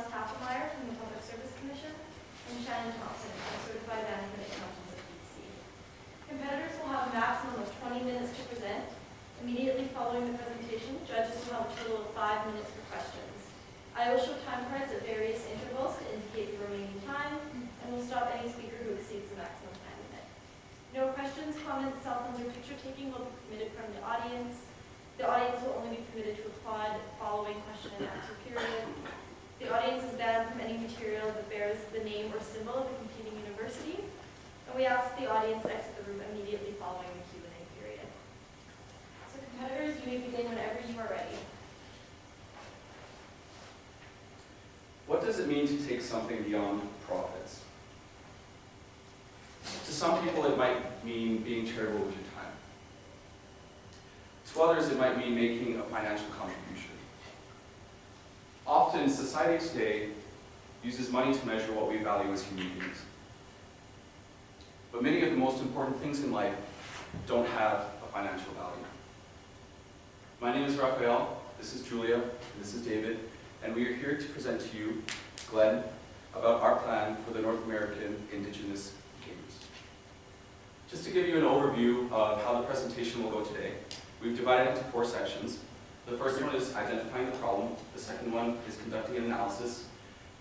from the Public Service Commission, and Shannon Thompson, a certified management accountant at JDC. Competitors will have a maximum of 20 minutes to present. Immediately following the presentation, judges will have a total of 5 minutes for questions. I will show time cards at various intervals to indicate the remaining time, and will stop any speaker who exceeds the maximum time limit. No questions, comments, cell phones, or picture taking will be permitted from the audience. The audience will only be permitted to applaud following question and answer period. The audience is banned from any material that bears the name or symbol of a competing university, and we ask the audience exit the room immediately following the Q&A period. So competitors, you may begin whenever you are ready. What does it mean to take something beyond profits? To some people, it might mean being charitable with your time. To others, it might mean making a financial contribution. Often, society today uses money to measure what we value as human beings. But many of the most important things in life don't have a financial value. My name is Raphael, this is Julia, and this is David, and we are here to present to you, Glenn, about our plan for the North American Indigenous Games. Just to give you an overview of how the presentation will go today, we've divided it into 4 sections. The first one is identifying the problem. The second one is conducting an analysis.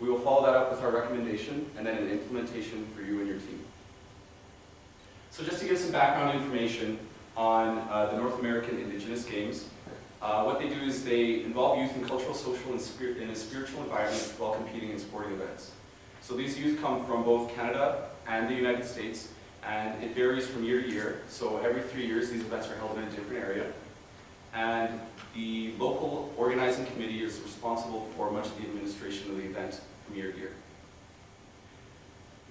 We will follow that up with our recommendation and then an implementation for you and your team. So just to give some background information on the North American Indigenous Games, what they do is they involve youth in cultural, social, and in a spiritual environment while competing in sporting events. So these youth come from both Canada and the United States, and it varies from year to year. So every 3 years, these events are held in a different area. And the local organizing committee is responsible for much of the administration of the event from year to year.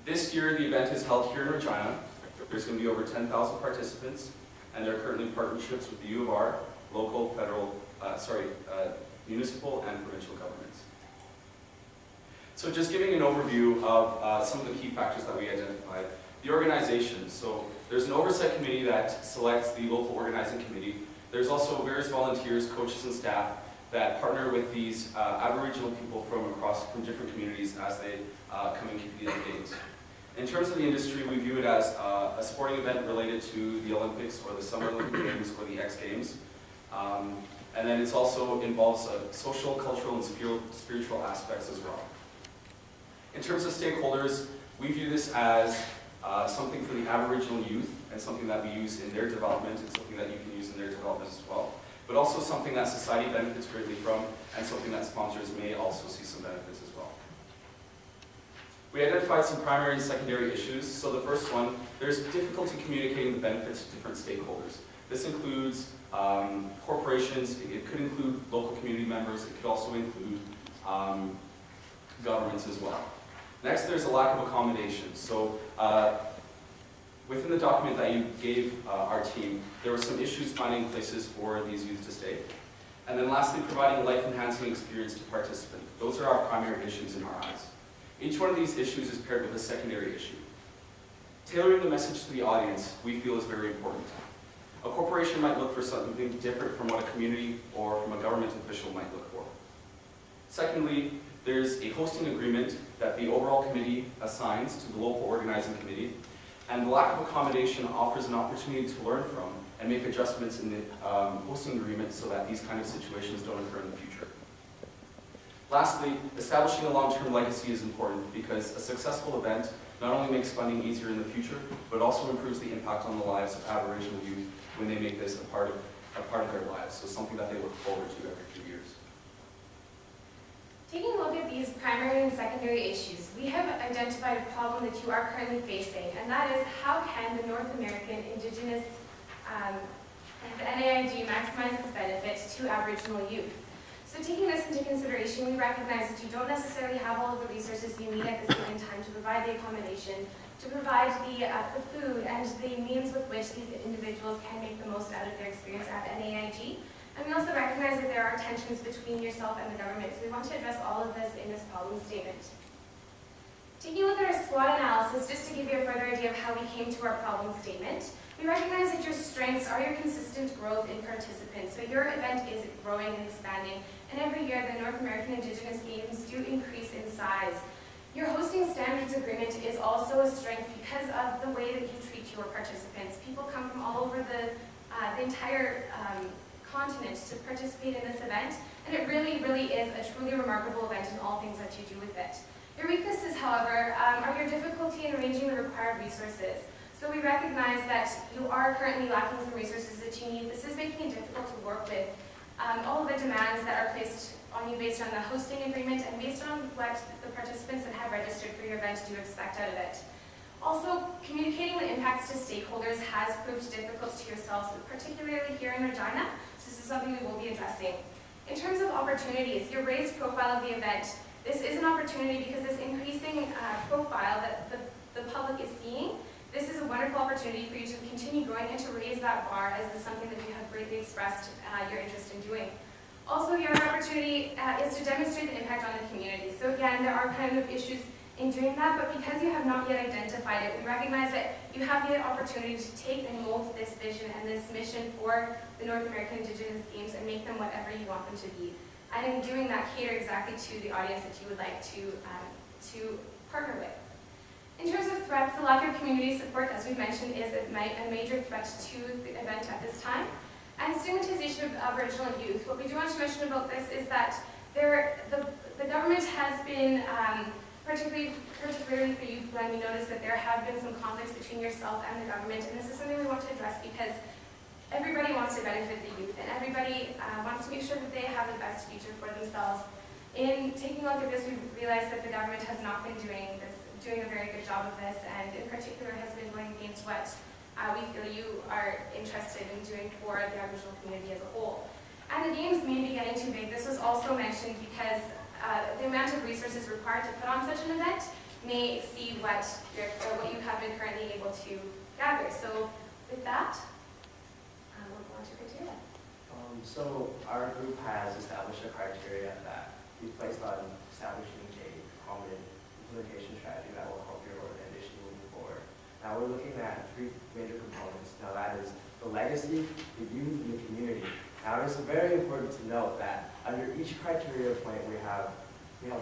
This year, the event is held here in Regina. There's going to be over 10,000 participants, and there are currently partnerships with the U of R, local, federal, municipal, and provincial governments. So just giving an overview of some of the key factors that we identified. The organization. So there's an oversight committee that selects the local organizing committee. There's also various volunteers, coaches, and staff that partner with these Aboriginal people from different communities as they come and compete in the games. In terms of the industry, we view it as a sporting event related to the Olympics or the Summer Olympic Games or the X Games. And then it also involves social, cultural, and spiritual aspects as well. In terms of stakeholders, we view this as something for the Aboriginal youth and something that we use in their development and something that you can use in their development as well. But also something that society benefits greatly from and something that sponsors may also see some benefits as well. We identified some primary and secondary issues. So the first one, there's difficulty communicating the benefits to different stakeholders. This includes corporations, it could include local community members, it could also include governments as well. Next, there's a lack of accommodation. So within the document that you gave our team, there were some issues finding places for these youth to stay. And then lastly, providing a life-enhancing experience to participants. Those are our primary issues in our eyes. Each one of these issues is paired with a secondary issue. Tailoring the message to the audience, we feel, is very important. A corporation might look for something different from what a community or from a government official might look for. Secondly, there's a hosting agreement that the overall committee assigns to the local organizing committee, and the lack of accommodation offers an opportunity to learn from and make adjustments in the hosting agreement so that these kind of situations don't occur in the future. Lastly, establishing a long-term legacy is important because a successful event not only makes funding easier in the future, but also improves the impact on the lives of Aboriginal youth when they make this a part of their lives, so something that they look forward to every few years. Taking a look at these primary and secondary issues, we have identified a problem that you are currently facing, and that is how can the North American Indigenous the NAIG maximize its benefits to Aboriginal youth. So taking this into consideration, we recognize that you don't necessarily have all of the resources you need at this given time to provide the accommodation, to provide the food, and the means with which these individuals can make the most out of their experience at NAIG. And we also recognize that there are tensions between yourself and the government, so we want to address all of this in this problem statement. Taking a look at our SWOT analysis, just to give you a further idea of how we came to our problem statement, we recognize that your strengths are your consistent growth in participants. So your event is growing and expanding, and every year the North American Indigenous Games do increase in standards agreement is also a strength because of the way that you treat your participants. People come from all over the entire continent to participate in this event, and it really, really is a truly remarkable event in all things that you do with it. Your weaknesses, however, are your difficulty in arranging the required resources. So we recognize that you are currently lacking some resources that you need. This is making it difficult to work with all of the demands that are placed on you based on the hosting agreement and based on what the participants that have registered for your event do expect out of it. Also, communicating the impacts to stakeholders has proved difficult to yourselves, particularly here in Regina. So this is something we will be addressing. In terms of opportunities, your raised profile of the event, this is an opportunity because this increasing profile that the public is seeing, this is a wonderful opportunity for you to continue growing and to raise that bar, as is something that you have greatly expressed your interest in doing. Also, your other opportunity is to demonstrate the impact on the community. So again, there are kind of issues in doing that, but because you have not yet identified it, we recognize that you have the opportunity to take and mold this vision and this mission for the North American Indigenous Games and make them whatever you want them to be. And in doing that, cater exactly to the audience that you would like to partner with. In terms of threats, the lack of community support, as we mentioned, is a major threat to the event at this time. And stigmatization of Aboriginal youth. What we do want to mention about this is that the government has been, particularly for youth, when we notice that there have been some conflicts between yourself and the government, and this is something we want to address because everybody wants to benefit the youth, and everybody wants to make sure that they have the best future for themselves. In taking a look at this, we realized that the government has not been doing a very good job of this, and in particular has been going against what we feel you are interested in doing for the Aboriginal community as a whole. And the games may be getting too big. This was also mentioned because the amount of resources required to put on such an event may exceed what you have been currently able to gather. So with that, we'll go on to criteria. So our group has established a criteria that we placed on establishing a common implementation strategy that will help your organization moving forward. Now we're looking at three major components. Now that is the legacy, the youth, and the community. Now it's very important to note that under each criteria point we have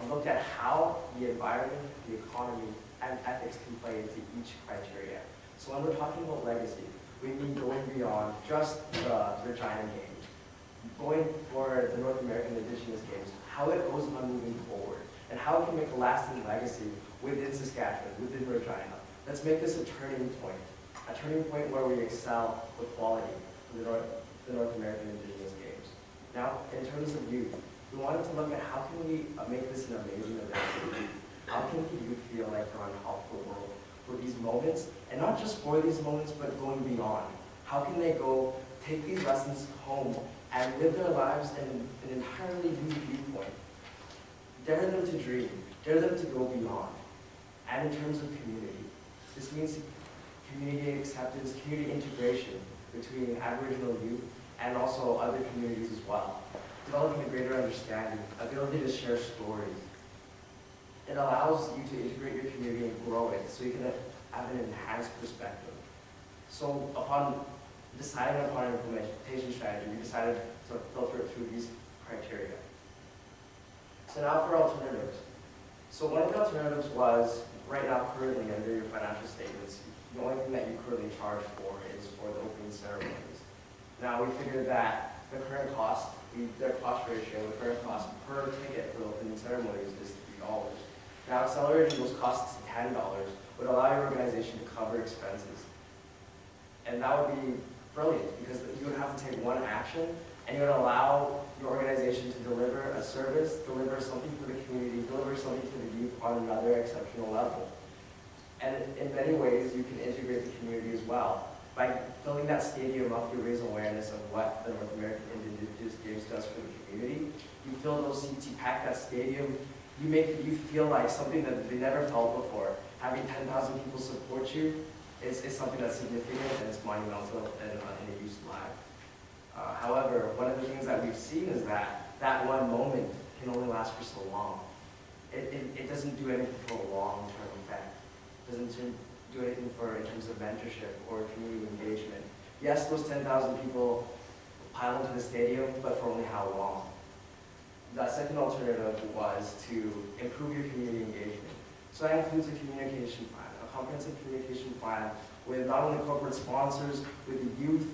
looked at how the environment, the economy, and ethics can play into each criteria. So when we're talking about legacy, we mean going beyond just the Regina Games, going for the North American Indigenous Games, how it goes on moving forward, and how it can make a lasting legacy within Saskatchewan, within Regina. Let's make this a turning point where we excel with quality for the North American Indigenous Games. Now, in terms of youth, we wanted to look at how can we make this an amazing event for the youth. How can the youth feel like they're on top of the world for these moments, and not just for these moments, but going beyond. How can they go take these lessons home and live their lives in an entirely new viewpoint? Dare them to dream, dare them to go beyond. And in terms of community, this means community acceptance, community integration between Aboriginal youth and also other communities as well. Developing a greater understanding, ability to share stories. It allows you to integrate your community and grow it so you can have an enhanced perspective. So upon deciding upon an implementation strategy, we decided to filter it through these criteria. So now for alternatives. So one of the alternatives was, right now currently under your financial statements, the only thing that you currently charge for is for the opening ceremonies. Now we figured that the current cost, their cost ratio, the current cost per ticket for the opening ceremonies is $3. Now accelerating those costs to $10 would allow your organization to cover expenses. And that would be brilliant because you would have to take one action and you would allow your organization to deliver a service, deliver something for the community, deliver something for the youth on another exceptional level. And in many ways, you can integrate the community as well. By filling that stadium up, you raise awareness of what the North American Indigenous Games does for the community. You fill those seats, you pack that stadium, you make the youth feel like something that they never felt before. Having 10,000 people support you is something that's significant and it's monumental in a youth's life. However, one of the things that we've seen is that one moment can only last for so long. It doesn't do anything for a long-term effect. It doesn't do anything in terms of mentorship or community engagement. Yes, those 10,000 people pile into the stadium, but for only how long? The second alternative was to improve your community engagement. So that includes a communication plan, a comprehensive communication plan with not only corporate sponsors, with the youth,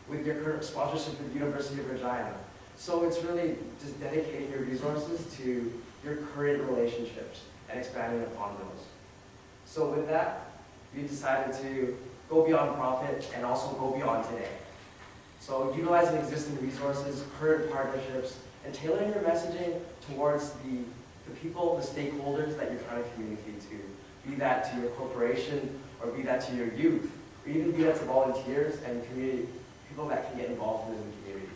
with your current sponsorship with the University of Regina. So it's really just dedicating your resources to your current relationships and expanding upon those. So with that, we decided to go beyond profit and also go beyond today. So utilizing existing resources, current partnerships, and tailoring your messaging towards the people, the stakeholders that you're trying to communicate to. Be that to your corporation, or be that to your youth, or even be that to volunteers and community, people that can get involved in the community.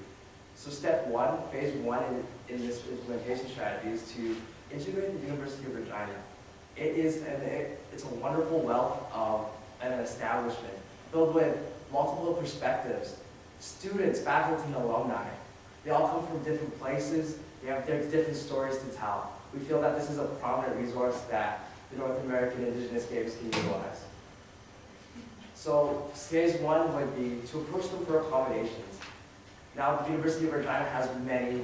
So step one, phase one in this implementation strategy is to integrate the University of Regina. It's a wonderful wealth of an establishment filled with multiple perspectives, students, faculty, and alumni. They all come from different places. They have their different stories to tell. We feel that this is a prominent resource that the North American Indigenous Games can utilize. So phase one would be to approach them for accommodations. Now, the University of Regina has many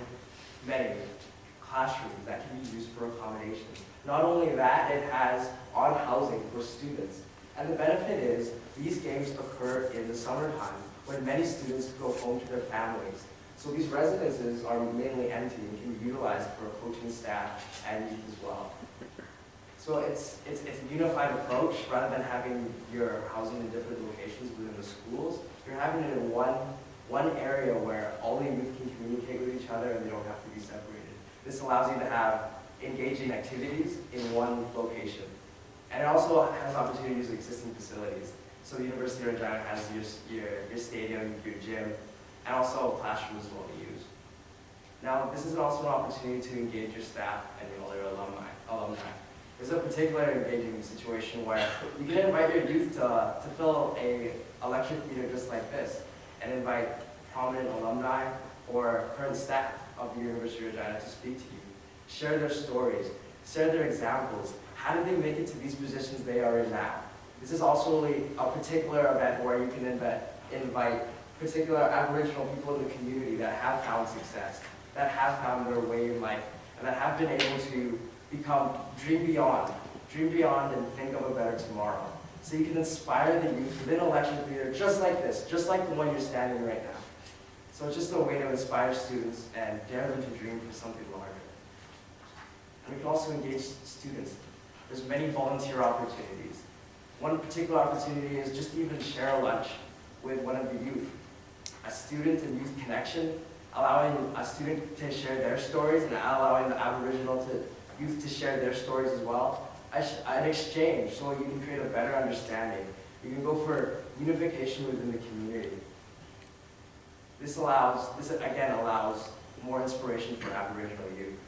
classrooms that can be used for accommodations. Not only that, it has on housing for students. And the benefit is these games occur in the summertime when many students go home to their families. So these residences are mainly empty and can be utilized for coaching staff and youth as well. So it's a unified approach rather than having your housing in different locations within the schools. You're having it in one area where all the youth can communicate with each other and they don't have to be separated. This allows you to have engaging activities in one location. And it also has opportunities with existing facilities. So the University of Regina has your stadium, your gym, and also a classroom as well to use. Now, this is also an opportunity to engage your staff and your alumni. There's a particular engaging situation where you can invite your youth to fill a lecture theater just like this, and invite prominent alumni or current staff of the University of Regina to speak to you, share their stories, share their examples. How did they make it to these positions they are in now? This is also a particular event where you can invite particular Aboriginal people in the community that have found success, that have found their way in life, and that have been able to dream beyond and think of a better tomorrow. So you can inspire the youth within a lecture theater just like this, just like the one you're standing right now. So it's just a way to inspire students and dare them to dream for something larger. And we can also engage students. There's many volunteer opportunities. One particular opportunity is just to even share a lunch with one of the youth. A student and youth connection, allowing a student to share their stories and allowing the Aboriginal youth to share their stories as well. An exchange, so you can create a better understanding. You can go for unification within the community. This again allows more inspiration for Aboriginal youth.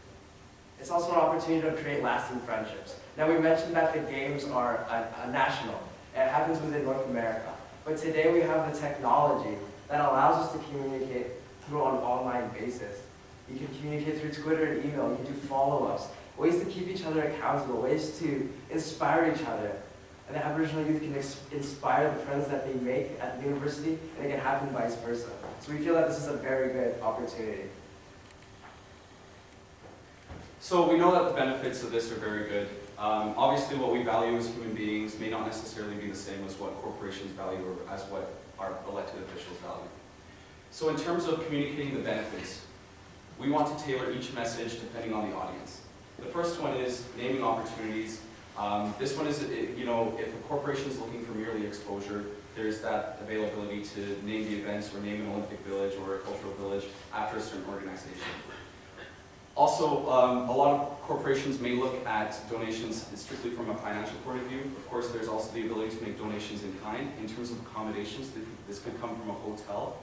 It's also an opportunity to create lasting friendships. Now, we mentioned that the games are a national. It happens within North America. But today we have the technology that allows us to communicate through an online basis. You can communicate through Twitter and email. You can do follow-ups. Ways to keep each other accountable. Ways to inspire each other. And the Aboriginal youth can inspire the friends that they make at the university, and it can happen vice versa. So we feel that this is a very good opportunity. So we know that the benefits of this are very good. Obviously what we value as human beings may not necessarily be the same as what corporations value or as what our elected officials value. So in terms of communicating the benefits, we want to tailor each message depending on the audience. The first one is naming opportunities. This one is, if a corporation is looking for merely exposure, there's that availability to name the events or name an Olympic village or a cultural village after a certain organization. Also, a lot of corporations may look at donations strictly from a financial point of view. Of course, there's also the ability to make donations in kind. In terms of accommodations, this could come from a hotel.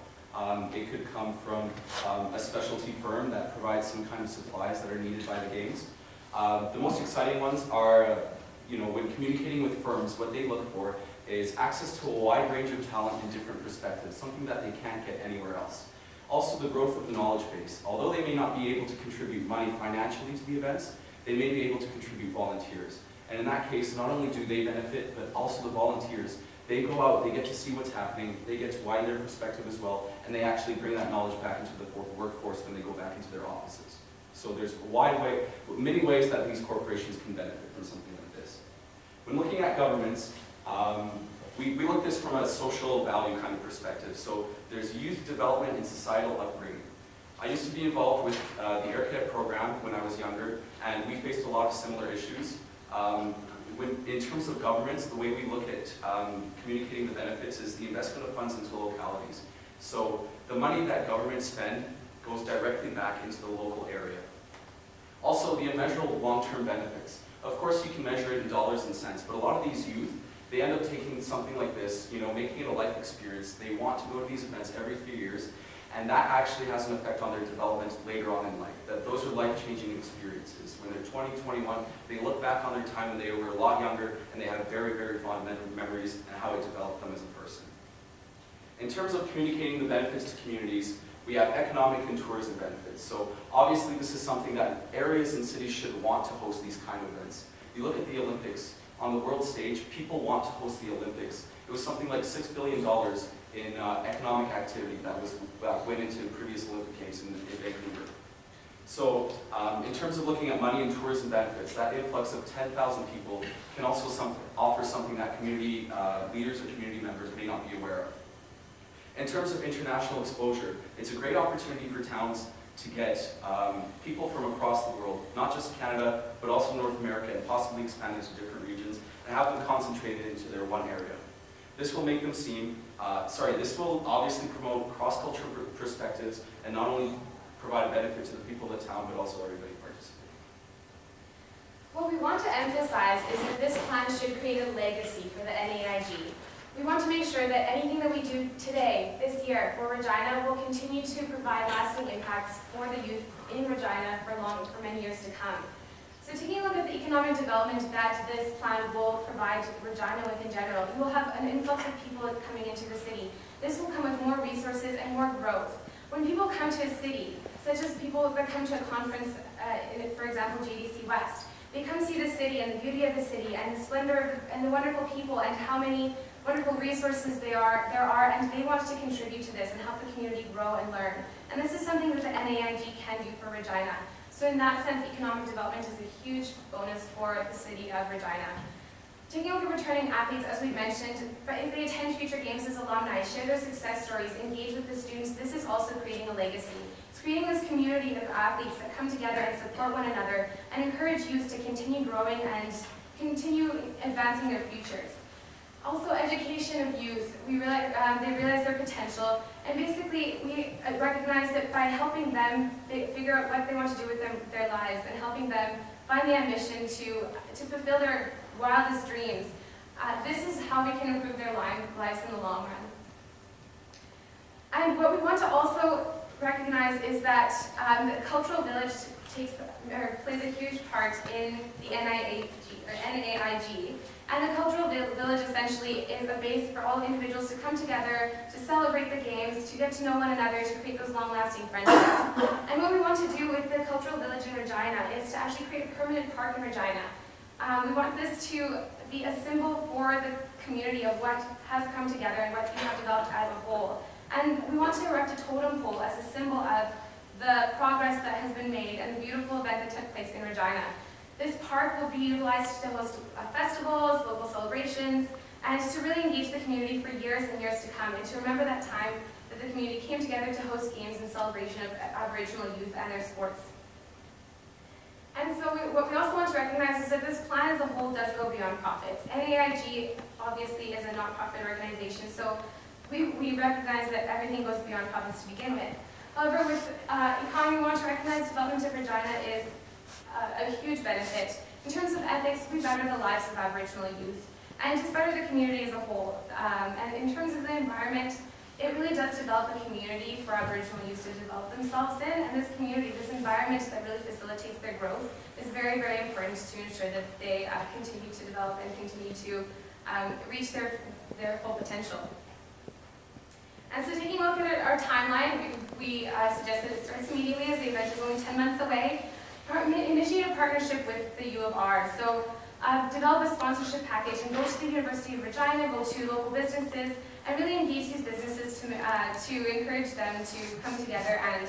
It could come from a specialty firm that provides some kind of supplies that are needed by the games. The most exciting ones are, when communicating with firms, what they look for is access to a wide range of talent and different perspectives, something that they can't get anywhere else. Also, the growth of the knowledge base. Although they may not be able to contribute money financially to the events, they may be able to contribute volunteers. And in that case, not only do they benefit, but also the volunteers. They go out, they get to see what's happening, they get to widen their perspective as well, and they actually bring that knowledge back into the workforce when they go back into their offices. So there's many ways that these corporations can benefit from something like this. When looking at governments, we look at this from a social value kind of perspective. So there's youth development and societal upbringing. I used to be involved with the Air Cadet program when I was younger, and we faced a lot of similar issues. In terms of governments, the way we look at communicating the benefits is the investment of funds into localities. So the money that governments spend goes directly back into the local area. Also, the immeasurable long-term benefits. Of course, you can measure it in dollars and cents, but a lot of these youth, they end up taking something like this, making it a life experience. They want to go to these events every 3 years, and that actually has an effect on their development later on in life. That those are life-changing experiences. When they're 20, 21, they look back on their time when they were a lot younger, and they have very, very fond memories and how it developed them as a person. In terms of communicating the benefits to communities, we have economic and tourism benefits. So obviously this is something that areas and cities should want to host these kind of events. You look at the Olympics. On the world stage, people want to host the Olympics. It was something like $6 billion in economic activity that went into previous Olympic Games in Vancouver. So in terms of looking at money and tourism benefits, that influx of 10,000 people can also offer something that community leaders or community members may not be aware of. In terms of international exposure, it's a great opportunity for towns to get people from across the world, not just Canada, but also North America, and possibly expand into different regions, and have them concentrated into their one area. This will make them this will obviously promote cross-cultural perspectives, and not only provide a benefit to the people of the town, but also everybody participating. What we want to emphasize is that this plan should create a legacy for the NAIG. We want to make sure that anything that we do today, this year, for Regina will continue to provide lasting impacts for the youth in Regina for many years to come. So taking a look at the economic development that this plan will provide Regina with in general, you will have an influx of people coming into the city. This will come with more resources and more growth. When people come to a city, such as people that come to a conference, for example, JDC West, they come see the city and the beauty of the city and the splendor and the wonderful people and how many wonderful resources there are, and they want to contribute to this and help the community grow and learn. And this is something that the NAIG can do for Regina. So in that sense, economic development is a huge bonus for the city of Regina. Taking a look at returning athletes, as we mentioned, but if they attend future games as alumni, share their success stories, engage with the students, this is also creating a legacy. It's creating this community of athletes that come together and support one another and encourage youth to continue growing and continue advancing their futures. Also, education of youth, they realize their potential, and basically we recognize that by helping them figure out what they want to do with their lives and helping them find the ambition to fulfill their wildest dreams, this is how we can improve their lives in the long run. And what we want to also recognize is that the cultural village plays a huge part in the NAIG. And the cultural village essentially is a base for all individuals to come together, to celebrate the games, to get to know one another, to create those long-lasting friendships. And what we want to do with the cultural village in Regina is to actually create a permanent park in Regina. We want this to be a symbol for the community of what has come together and what we have developed as a whole. And we want to erect a totem pole as a symbol of the progress that has been made and the beautiful event that took place in Regina. This park will be utilized to host festivals, local celebrations, and to really engage the community for years and years to come, and to remember that time that the community came together to host games in celebration of Aboriginal youth and their sports. And so what we also want to recognize is that this plan as a whole does go beyond profits. NAIG obviously is a not-profit organization, so we recognize that everything goes beyond profits to begin with. However, with economy, we want to recognize development of Regina is a huge benefit. In terms of ethics, we better the lives of Aboriginal youth and just better the community as a whole. And in terms of the environment, it really does develop a community for Aboriginal youth to develop themselves in, and this community, this environment that really facilitates their growth is very, very important to ensure that they continue to develop and continue to reach their full potential. And so taking a look at our timeline, we suggest that it starts immediately as the event is only 10 months away. Initiate a partnership with the U of R. So develop a sponsorship package and go to the University of Regina, go to local businesses, and really engage these businesses to encourage them to come together and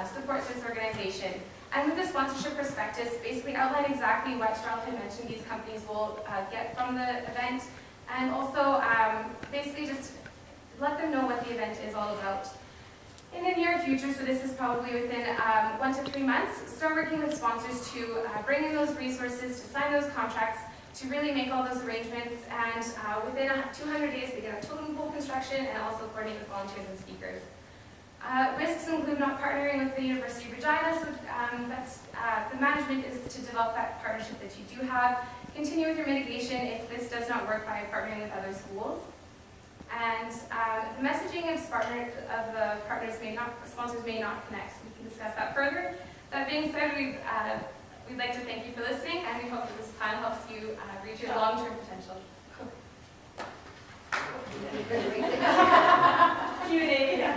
support this organization. And with the sponsorship prospectus, basically outline exactly what Ralph had mentioned these companies will get from the event, and also basically just let them know what the event is all about. In the near future, so this is probably within 1 to 3 months, start working with sponsors to bring in those resources, to sign those contracts, to really make all those arrangements, and within 200 days begin a totem pole construction and also coordinate with volunteers and speakers. Risks include not partnering with the University of Regina, so the management is to develop that partnership that you do have, continue with your mitigation if this does not work by partnering with other schools. And the messaging of the sponsors may not connect, so we can discuss that further. That being said, we'd like to thank you for listening, and we hope that this plan helps you reach your long-term potential. Q&A. Yeah.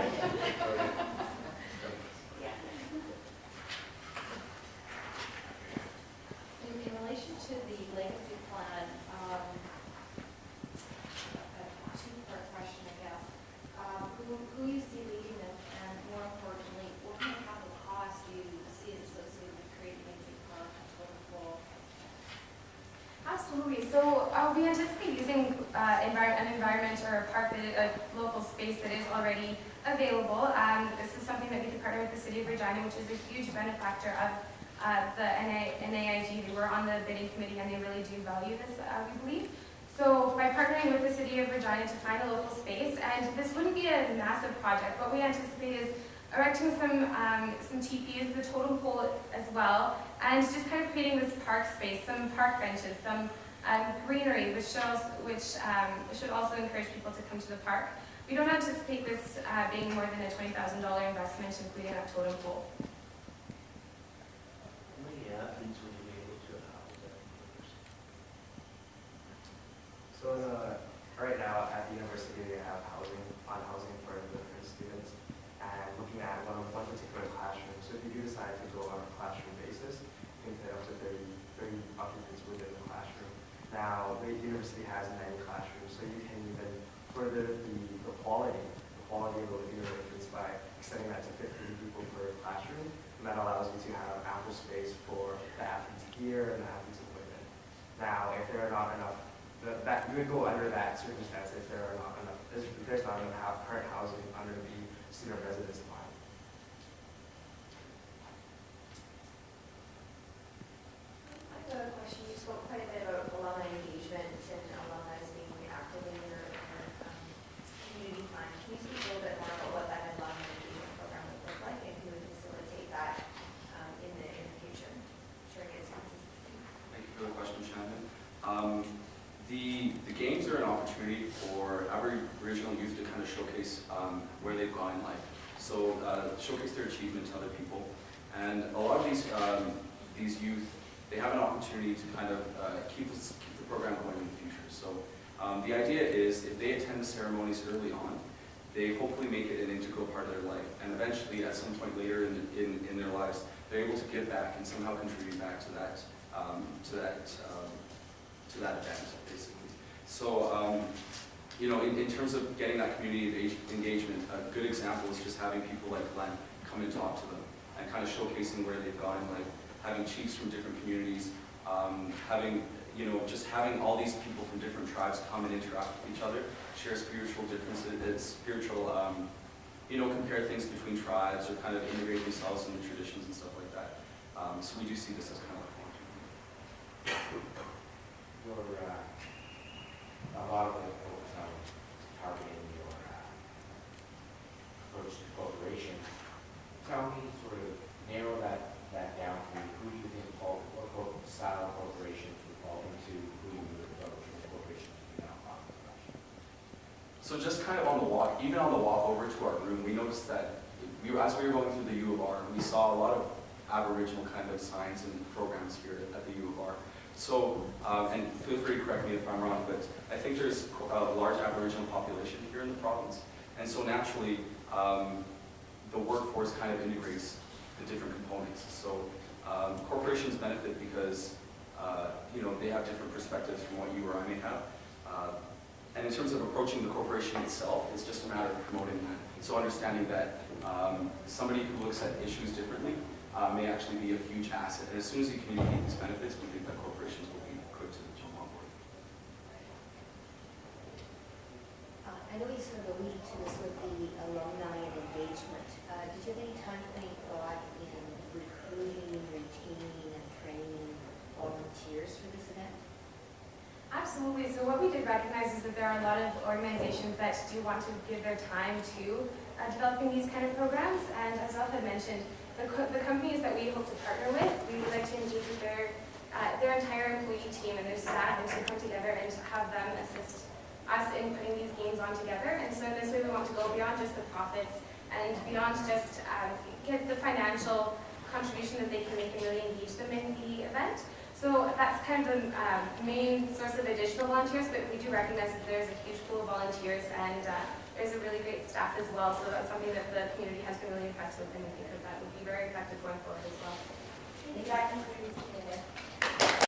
In relation to the legacy plan, a two-part question, I guess. Who you see leading this, and more importantly, what kind of capital cost do you see is associated with creating a legacy park and total pool? Absolutely. So we anticipate using an environment or a park, a local space that is already available. This is something that we could partner with the City of Regina, which is a huge benefactor of the NAIG. They were on the bidding committee and they really do value this, we believe. So by partnering with the City of Regina to find a local space, and this wouldn't be a massive project, what we anticipate is erecting some teepees, the totem pole as well, and just kind of creating this park space, some park benches, some greenery, which should also encourage people to come to the park. We don't anticipate this being more than a $20,000 investment, including that totem pole. How many athletes would you be able to house at the So right now at the university we have housing for the different students, and looking at one particular classroom. So if you do decide to go on a classroom basis, you can fit up to 30 occupants within the classroom. Now the university has 90 classrooms, so you can even further the quality of the living arrangements by extending that to 15 people per classroom, and that allows you to have ample space for the athletes' gear and the athletes' equipment. Now, if there are not enough, that you would go under that circumstance if there's not enough current housing under the student residence plan. I have a question. You spoke quite a bit about alumni engagement and alumni being active in your community plan. Can you speak a little bit more about what that alumni engagement program would look like and who would facilitate that in the future? Sure, it's consistency. Thank you for the question, Shannon. The games are an opportunity for Aboriginal youth to kind of showcase where they've gone in life. So showcase their achievement to other people. And a lot of these youth, they have an opportunity to kind of keep the program going in the future. So the idea is if they attend the ceremonies early on, they hopefully make it an integral part of their life. And eventually, at some point later in their lives, they're able to give back and somehow contribute back to that event, basically. So, in terms of getting that community engagement, a good example is just having people like Glenn come and talk to them and kind of showcasing where they've gone in life, having chiefs from different communities, having all these people from different tribes come and interact with each other, share spiritual differences, compare things between tribes or kind of integrate themselves into traditions and stuff like that. So we do see this as kind of a a lot of the focus on targeting your approach to corporation. Tell me, sort of narrow that down to who do you think what style of corporations would fall into, who you would approach with corporations you now talk about. So just kind of even on the walk over to our room, we noticed that as we were going through the U of R, we saw a lot of Aboriginal kind of signs and programs here at the U of R. So, and feel free to correct me if I'm wrong, but I think there's a large Aboriginal population here in the province. And so naturally, the workforce kind of integrates the different components. So corporations benefit because, they have different perspectives from what you or I may have. And in terms of approaching the corporation itself, it's just a matter of promoting that. So understanding that somebody who looks at issues differently may actually be a huge asset. And as soon as you communicate these benefits, we think that corporations will be quick to jump on board. I know you sort of alluded to this with the alumni and engagement. Did you have any time to any thought in recruiting, retaining, and training volunteers for this event? Absolutely. So what we did recognize is that there are a lot of organizations that do want to give their time to developing these kind of programs. And as Ralph had mentioned, the companies that we hope to partner with, we would like to engage with their entire employee team and their staff and to come together and to have them assist us in putting these games on together. And so in this way we want to go beyond just the profits and beyond just get the financial contribution that they can make and really engage them in the event. So that's kind of the main source of additional volunteers, but we do recognize that there's a huge pool of volunteers and there's a really great staff as well, so that's something that the community has been really impressed with, and we think that that would be very effective going forward as well. That concludes the